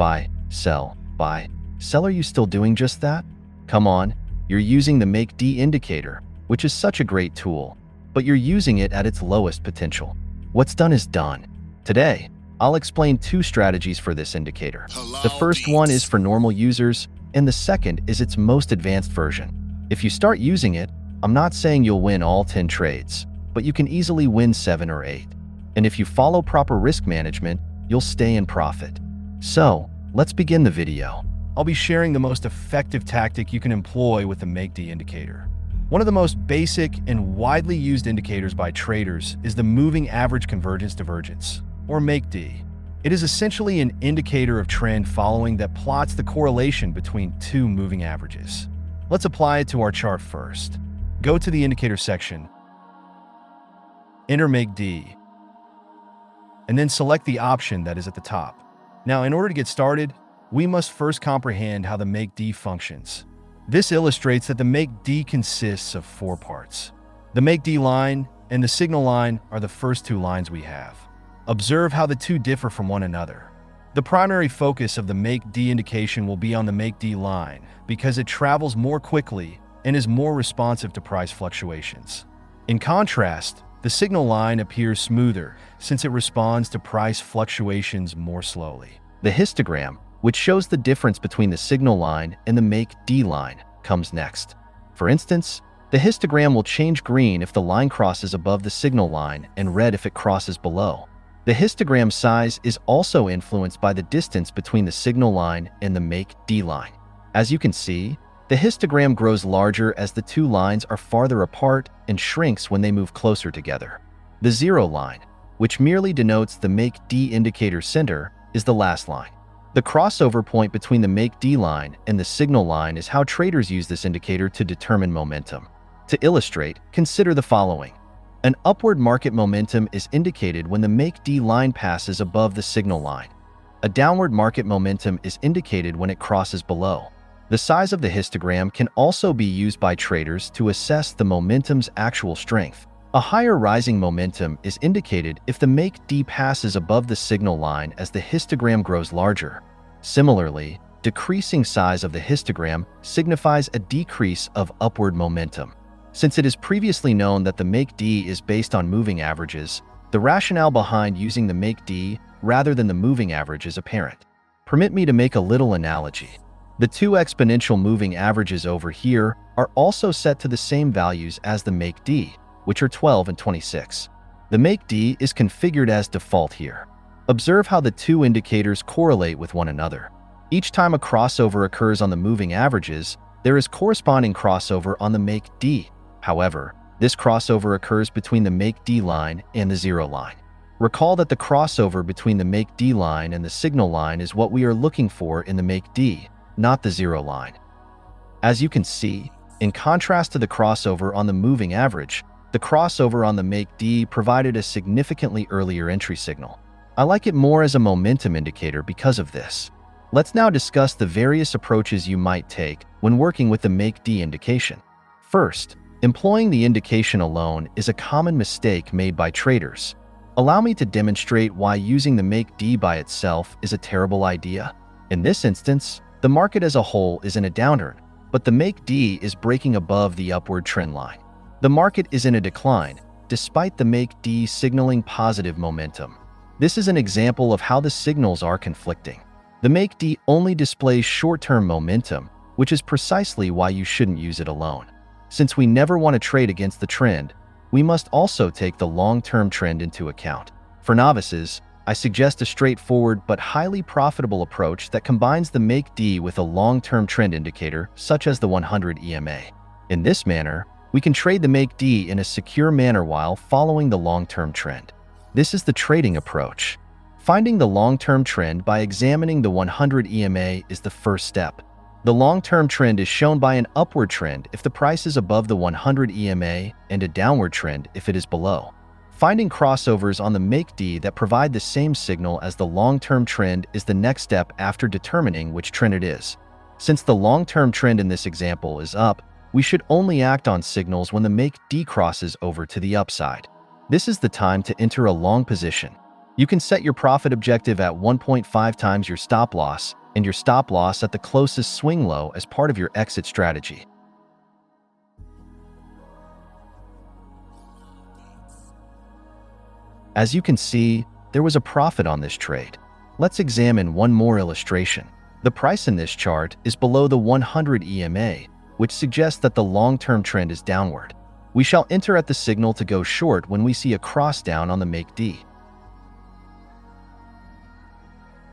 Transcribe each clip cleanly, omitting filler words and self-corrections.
buy, sell, buy, sell. Are you still doing just that? Come on, you're using the MACD indicator, which is such a great tool, but you're using it at its lowest potential. What's done is done. Today, I'll explain two strategies for this indicator. The first one is for normal users, and the second is its most advanced version. If you start using it, I'm not saying you'll win all 10 trades, but you can easily win 7 or 8. And if you follow proper risk management, you'll stay in profit. So, let's begin the video. I'll be sharing the most effective tactic you can employ with the MACD indicator. One of the most basic and widely used indicators by traders is the Moving Average Convergence Divergence, or MACD. It is essentially an indicator of trend following that plots the correlation between two moving averages. Let's apply it to our chart first. Go to the indicator section, enter MACD, and then select the option that is at the top. Now, in order to get started, we must first comprehend how the MACD functions. This illustrates that the MACD consists of 4 parts. The MACD line and the signal line are the first 2 lines we have. Observe how the two differ from one another. The primary focus of the MACD indication will be on the MACD line because it travels more quickly and is more responsive to price fluctuations. In contrast, the signal line appears smoother since it responds to price fluctuations more slowly. The histogram, which shows the difference between the signal line and the MACD line, comes next. For instance, the histogram will change green if the line crosses above the signal line and red if it crosses below. The histogram size is also influenced by the distance between the signal line and the MACD line. As you can see, the histogram grows larger as the two lines are farther apart and shrinks when they move closer together. The zero line, which merely denotes the MACD indicator center, is the last line. The crossover point between the MACD line and the signal line is how traders use this indicator to determine momentum. To illustrate, consider the following. An upward market momentum is indicated when the MACD line passes above the signal line. A downward market momentum is indicated when it crosses below. The size of the histogram can also be used by traders to assess the momentum's actual strength. A higher rising momentum is indicated if the MACD passes above the signal line as the histogram grows larger. Similarly, decreasing size of the histogram signifies a decrease of upward momentum. Since it is previously known that the MACD is based on moving averages, the rationale behind using the MACD rather than the moving average is apparent. Permit me to make a little analogy. The two exponential moving averages over here are also set to the same values as the MACD, which are 12 and 26. The MACD is configured as default here. Observe how the two indicators correlate with one another. Each time a crossover occurs on the moving averages, there is corresponding crossover on the MACD. However, this crossover occurs between the MACD line and the zero line. Recall that the crossover between the MACD line and the signal line is what we are looking for in the MACD, not the zero line. As you can see, in contrast to the crossover on the moving average, the crossover on the MACD provided a significantly earlier entry signal. I like it more as a momentum indicator because of this. Let's now discuss the various approaches you might take when working with the MACD indication. First, employing the indication alone is a common mistake made by traders. Allow me to demonstrate why using the MACD by itself is a terrible idea. In this instance, the market as a whole is in a downturn, but the MACD is breaking above the upward trend line. The market is in a decline, despite the MACD signaling positive momentum. This is an example of how the signals are conflicting. The MACD only displays short-term momentum, which is precisely why you shouldn't use it alone. Since we never want to trade against the trend, we must also take the long-term trend into account. For novices, I suggest a straightforward but highly profitable approach that combines the MACD with a long-term trend indicator, such as the 100 EMA. In this manner, we can trade the MACD in a secure manner while following the long-term trend. This is the trading approach. Finding the long-term trend by examining the 100 EMA is the first step. The long-term trend is shown by an upward trend if the price is above the 100 EMA and a downward trend if it is below. Finding crossovers on the MACD that provide the same signal as the long-term trend is the next step after determining which trend it is. Since the long-term trend in this example is up, we should only act on signals when the MACD crosses over to the upside. This is the time to enter a long position. You can set your profit objective at 1.5 times your stop loss and your stop loss at the closest swing low as part of your exit strategy. As you can see, there was a profit on this trade. Let's examine one more illustration. The price in this chart is below the 100 EMA, which suggests that the long-term trend is downward. We shall enter at the signal to go short when we see a cross down on the MACD.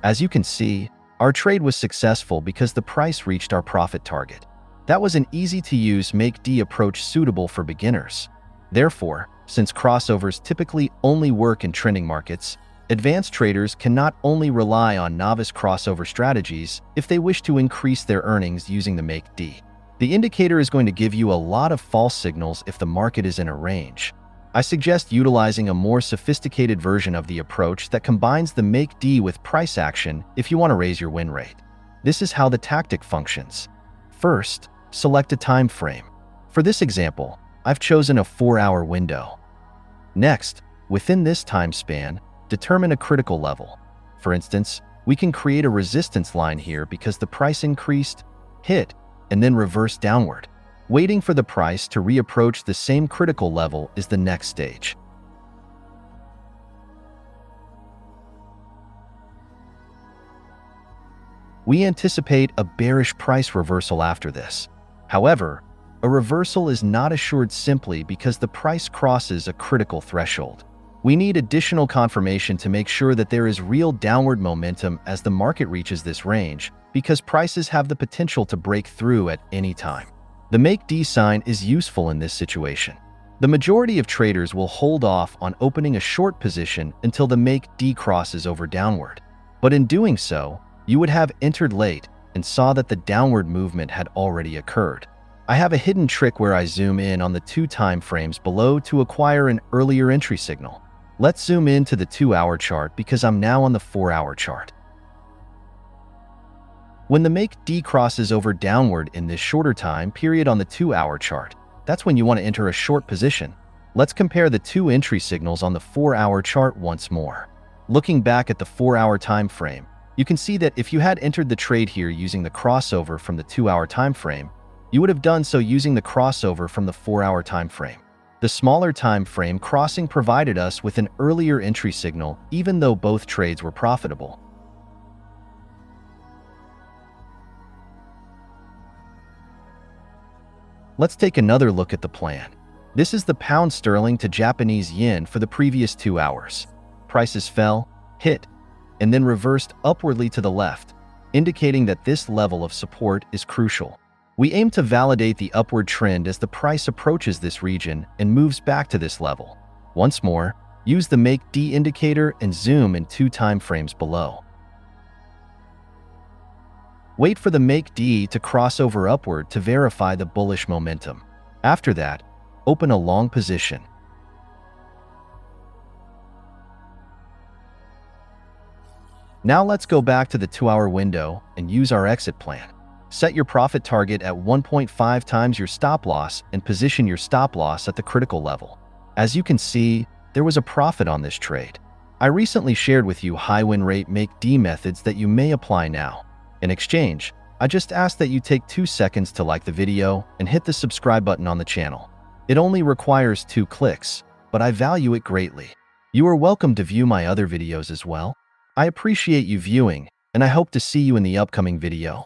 As you can see, our trade was successful because the price reached our profit target. That was an easy-to-use MACD approach suitable for beginners. Therefore, since crossovers typically only work in trending markets, advanced traders can not only rely on novice crossover strategies if they wish to increase their earnings using the MACD. The indicator is going to give you a lot of false signals if the market is in a range. I suggest utilizing a more sophisticated version of the approach that combines the MACD with price action if you want to raise your win rate. This is how the tactic functions. First, select a time frame. For this example, I've chosen a 4-hour window. Next, within this time span, determine a critical level. For instance, we can create a resistance line here because the price increased, hit, and then reversed downward. Waiting for the price to reapproach the same critical level is the next stage. We anticipate a bearish price reversal after this. However, a reversal is not assured simply because the price crosses a critical threshold. We need additional confirmation to make sure that there is real downward momentum as the market reaches this range, because prices have the potential to break through at any time. The MACD sign is useful in this situation. The majority of traders will hold off on opening a short position until the MACD crosses over downward. But in doing so, you would have entered late and saw that the downward movement had already occurred. I have a hidden trick where I zoom in on the 2 time frames below to acquire an earlier entry signal. Let's zoom in to the 2-hour chart because I'm now on the 4-hour chart. When the MACD crosses over downward in this shorter time period on the 2-hour chart, that's when you want to enter a short position. Let's compare the 2 entry signals on the 4-hour chart once more. Looking back at the 4-hour time frame, you can see that if you had entered the trade here using the crossover from the 2-hour time frame, you would have done so using the crossover from the 4-hour time frame. The smaller time frame crossing provided us with an earlier entry signal even though both trades were profitable. Let's take another look at the plan. This is the pound sterling to Japanese yen for the previous 2 hours. Prices fell, hit, and then reversed upwardly to the left, indicating that this level of support is crucial. We aim to validate the upward trend as the price approaches this region and moves back to this level. Once more, use the MACD indicator and zoom in 2 time frames below. Wait for the MACD to cross over upward to verify the bullish momentum. After that, open a long position. Now let's go back to the 2-hour window and use our exit plan. Set your profit target at 1.5 times your stop loss and position your stop loss at the critical level. As you can see, there was a profit on this trade. I recently shared with you high win rate MACD methods that you may apply now. In exchange, I just ask that you take 2 seconds to like the video and hit the subscribe button on the channel. It only requires 2 clicks, but I value it greatly. You are welcome to view my other videos as well. I appreciate you viewing, and I hope to see you in the upcoming video.